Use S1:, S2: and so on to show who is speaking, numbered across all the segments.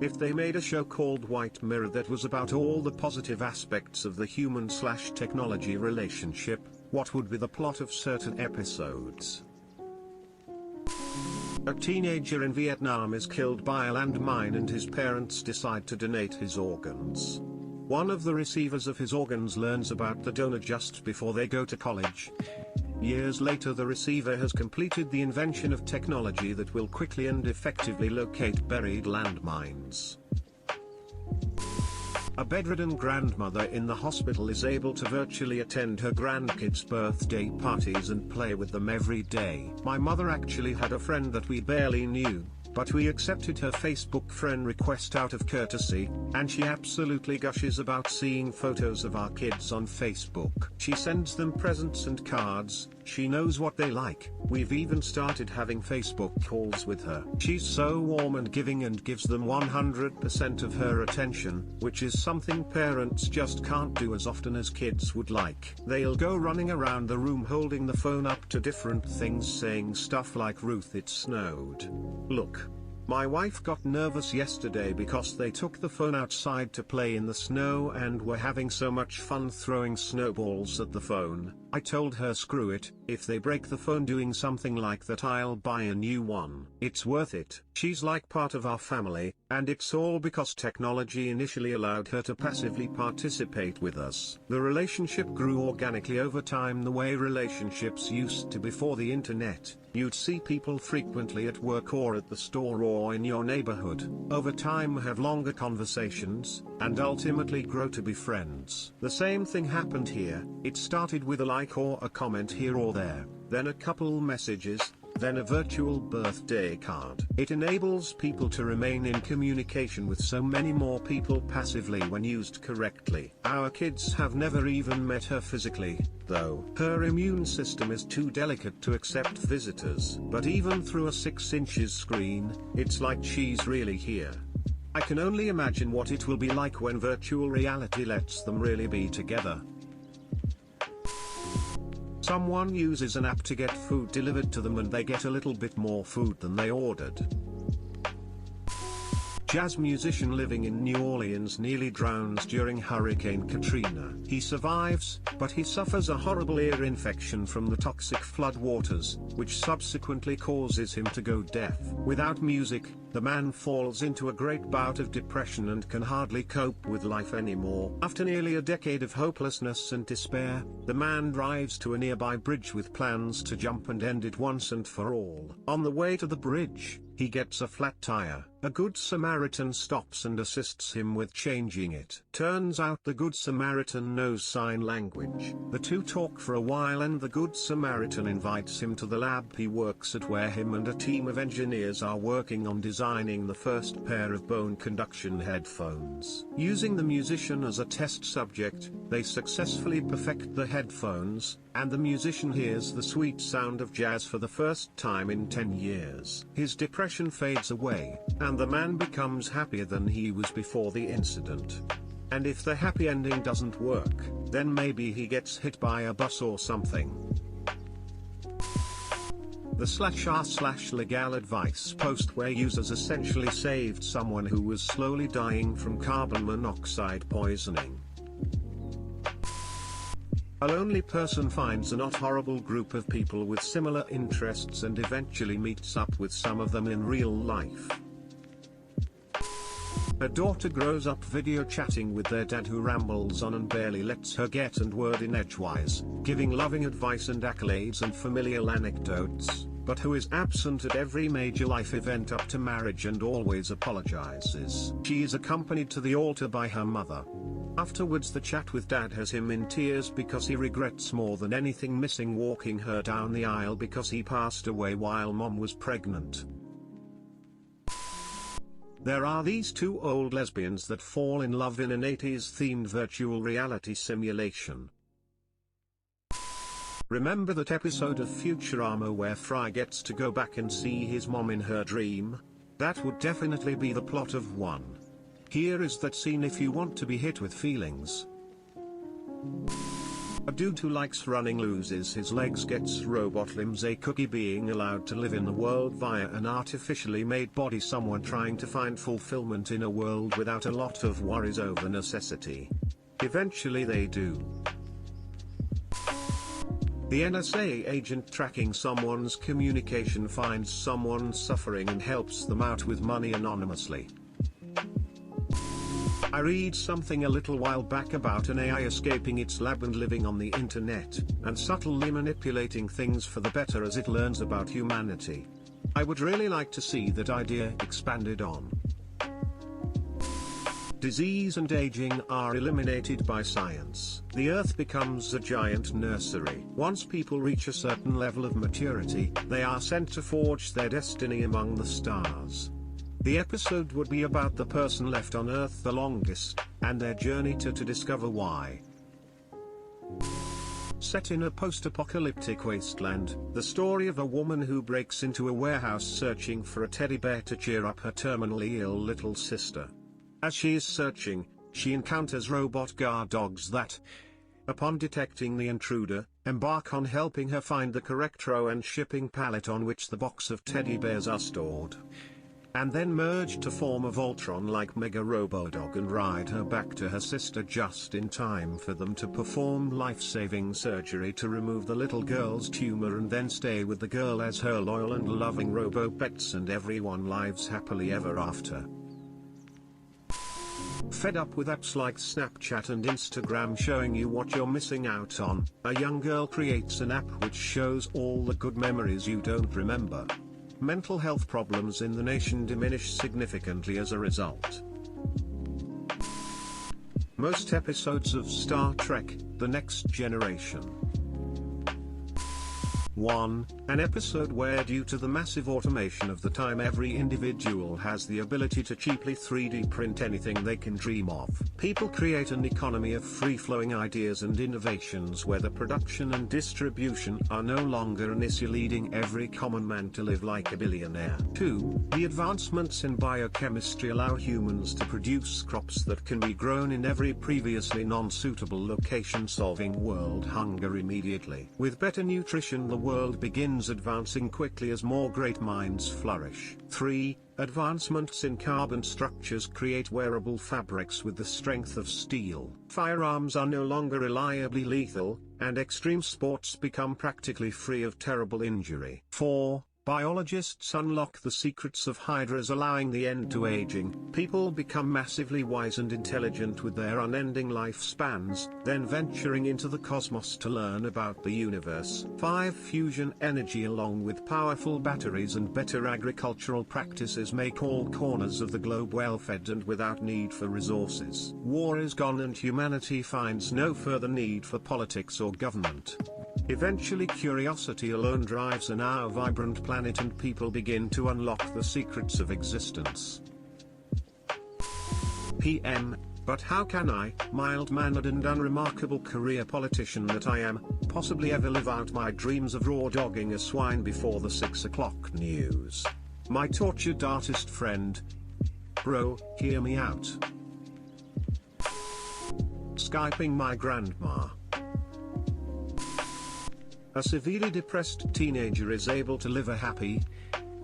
S1: If they made a show called White Mirror that was about all the positive aspects of the human/technology relationship, what would be the plot of certain episodes? A teenager in Vietnam is killed by a landmine and his parents decide to donate his organs. One of the receivers of his organs learns about the donor just before they go to college. Years later, the receiver has completed the invention of technology that will quickly and effectively locate buried landmines. A bedridden grandmother in the hospital is able to virtually attend her grandkids' birthday parties and play with them every day. My mother actually had a friend that we barely knew, but we accepted her Facebook friend request out of courtesy, and she absolutely gushes about seeing photos of our kids on Facebook. She sends them presents and cards, she knows what they like. We've even started having Facebook calls with her. She's so warm and giving and gives them 100% of her attention, which is something parents just can't do as often as kids would like. They'll go running around the room holding the phone up to different things, saying stuff like, "Ruth, it snowed. Look." My wife got nervous yesterday because they took the phone outside to play in the snow and were having so much fun throwing snowballs at the phone. I told her, screw it, if they break the phone doing something like that, I'll buy a new one. It's worth it. She's like part of our family, and it's all because technology initially allowed her to passively participate with us. The relationship grew organically over time, the way relationships used to before the internet. You'd see people frequently at work or at the store or in your neighborhood. Over time have longer conversations, and ultimately grow to be friends. The same thing happened here. It started with a like or a comment here or there, then a couple messages, then a virtual birthday card. It enables people to remain in communication with so many more people passively when used correctly. Our kids have never even met her physically, though. Her immune system is too delicate to accept visitors. But even through a 6 inches screen, it's like she's really here. I can only imagine what it will be like when virtual reality lets them really be together. Someone uses an app to get food delivered to them and they get a little bit more food than they ordered. Jazz musician living in New Orleans nearly drowns during Hurricane Katrina. He survives, but he suffers a horrible ear infection from the toxic flood waters, which subsequently causes him to go deaf. Without music, the man falls into a great bout of depression and can hardly cope with life anymore. After nearly a decade of hopelessness and despair, the man drives to a nearby bridge with plans to jump and end it once and for all. On the way to the bridge, he gets a flat tire. A Good Samaritan stops and assists him with changing it. Turns out the Good Samaritan knows sign language. The two talk for a while and the Good Samaritan invites him to the lab he works at, where him and a team of engineers are working on designing the first pair of bone conduction headphones. Using the musician as a test subject, they successfully perfect the headphones, and the musician hears the sweet sound of jazz for the first time in 10 years. His depression fades away, and the man becomes happier than he was before the incident. And if the happy ending doesn't work, then maybe he gets hit by a bus or something. The /r/legal advice post where users essentially saved someone who was slowly dying from carbon monoxide poisoning. A lonely person finds a not horrible group of people with similar interests and eventually meets up with some of them in real life. A daughter grows up video chatting with their dad, who rambles on and barely lets her get a word in edgewise, giving loving advice and accolades and familial anecdotes, but who is absent at every major life event up to marriage and always apologizes. She is accompanied to the altar by her mother. Afterwards, the chat with dad has him in tears because he regrets more than anything missing walking her down the aisle because he passed away while mom was pregnant. There are these two old lesbians that fall in love in an 80s themed virtual reality simulation. Remember that episode of Futurama where Fry gets to go back and see his mom in her dream? That would definitely be the plot of one. Here is that scene if you want to be hit with feelings. A dude who likes running loses his legs, gets robot limbs. A cookie being allowed to live in the world via an artificially made body. Someone trying to find fulfillment in a world without a lot of worries over necessity. Eventually they do. The NSA agent tracking someone's communication finds someone suffering and helps them out with money anonymously. I read something a little while back about an AI escaping its lab and living on the internet, and subtly manipulating things for the better as it learns about humanity. I would really like to see that idea expanded on. Disease and aging are eliminated by science. The Earth becomes a giant nursery. Once people reach a certain level of maturity, they are sent to forge their destiny among the stars. The episode would be about the person left on Earth the longest, and their journey to discover why. Set in a post-apocalyptic wasteland, the story of a woman who breaks into a warehouse searching for a teddy bear to cheer up her terminally ill little sister. As she is searching, she encounters robot guard dogs that, upon detecting the intruder, embark on helping her find the correct row and shipping pallet on which the box of teddy bears are stored, and then merge to form a Voltron-like Mega Robodog and ride her back to her sister just in time for them to perform life-saving surgery to remove the little girl's tumor, and then stay with the girl as her loyal and loving robo-pets, and everyone lives happily ever after. Fed up with apps like Snapchat and Instagram showing you what you're missing out on, a young girl creates an app which shows all the good memories you don't remember. Mental health problems in the nation diminish significantly as a result. Most episodes of Star Trek: The Next Generation. 1. An episode where, due to the massive automation of the time, every individual has the ability to cheaply 3D print anything they can dream of. People create an economy of free-flowing ideas and innovations where the production and distribution are no longer an issue, leading every common man to live like a billionaire. 2. The advancements in biochemistry allow humans to produce crops that can be grown in every previously non-suitable location, solving world hunger immediately. With better nutrition, the world begins advancing quickly as more great minds flourish. 3. Advancements in carbon structures create wearable fabrics with the strength of steel. Firearms are no longer reliably lethal, and extreme sports become practically free of terrible injury. 4. Biologists unlock the secrets of hydras, allowing the end to aging. People become massively wise and intelligent with their unending lifespans, then venturing into the cosmos to learn about the universe. 5. Fusion energy along with powerful batteries and better agricultural practices make all corners of the globe well-fed and without need for resources. War is gone and humanity finds no further need for politics or government. Eventually curiosity alone drives a now vibrant planet, and people begin to unlock the secrets of existence. PM, but how can I, mild-mannered and unremarkable career politician that I am, possibly ever live out my dreams of raw dogging a swine before the 6 o'clock news? My tortured artist friend. Bro, hear me out. Skyping my grandma. A severely depressed teenager is able to live a happy,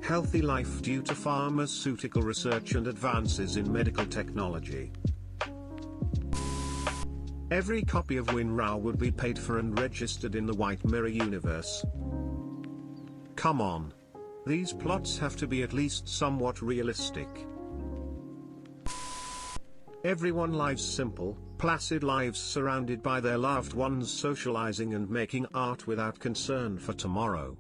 S1: healthy life due to pharmaceutical research and advances in medical technology. Every copy of WinRAR would be paid for and registered in the White Mirror universe. Come on. These plots have to be at least somewhat realistic. Everyone lives simple, placid lives surrounded by their loved ones, socializing and making art without concern for tomorrow.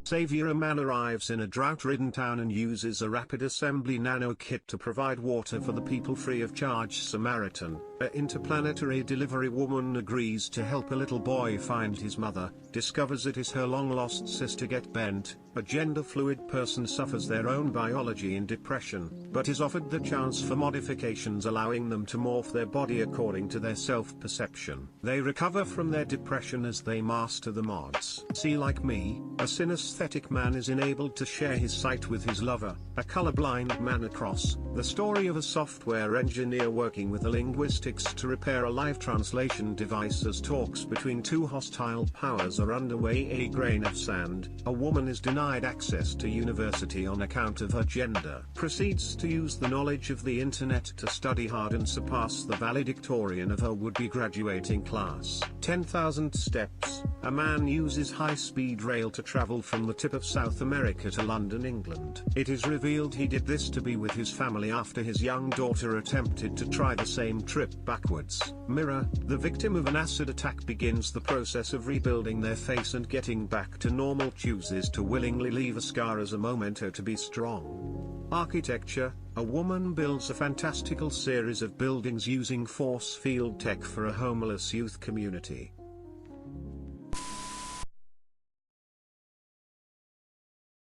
S1: Savior, a man arrives in a drought-ridden town and uses a rapid assembly nano kit to provide water for the people free of charge. Samaritan, a interplanetary delivery woman, agrees to help a little boy find his mother, discovers it is her long-lost sister. Get bent, a gender-fluid person suffers their own biology in depression, but is offered the chance for modifications allowing them to morph their body according to their self-perception. They recover from their depression as they master the mods. See, like me, a synesthetic man is enabled to share his sight with his lover, a colorblind man across. The story of a software engineer working with the linguistics to repair a live translation device as talks between two hostile powers are underway. A grain of sand, a woman is denied access to university on account of her gender. Proceeds to use the knowledge of the internet to study hard and surpass the valedictorian of her would-be graduating class. 10,000 steps, a man uses high-speed rail to travel from the tip of South America to London, England. It is revealed he did this to be with his family after his young daughter attempted to try the same trip backwards. Mirror, the victim of an acid attack begins the process of rebuilding their face and getting back to normal, chooses to willingly leave a scar as a memento to be strong. Architecture, a woman builds a fantastical series of buildings using force field tech for a homeless youth community.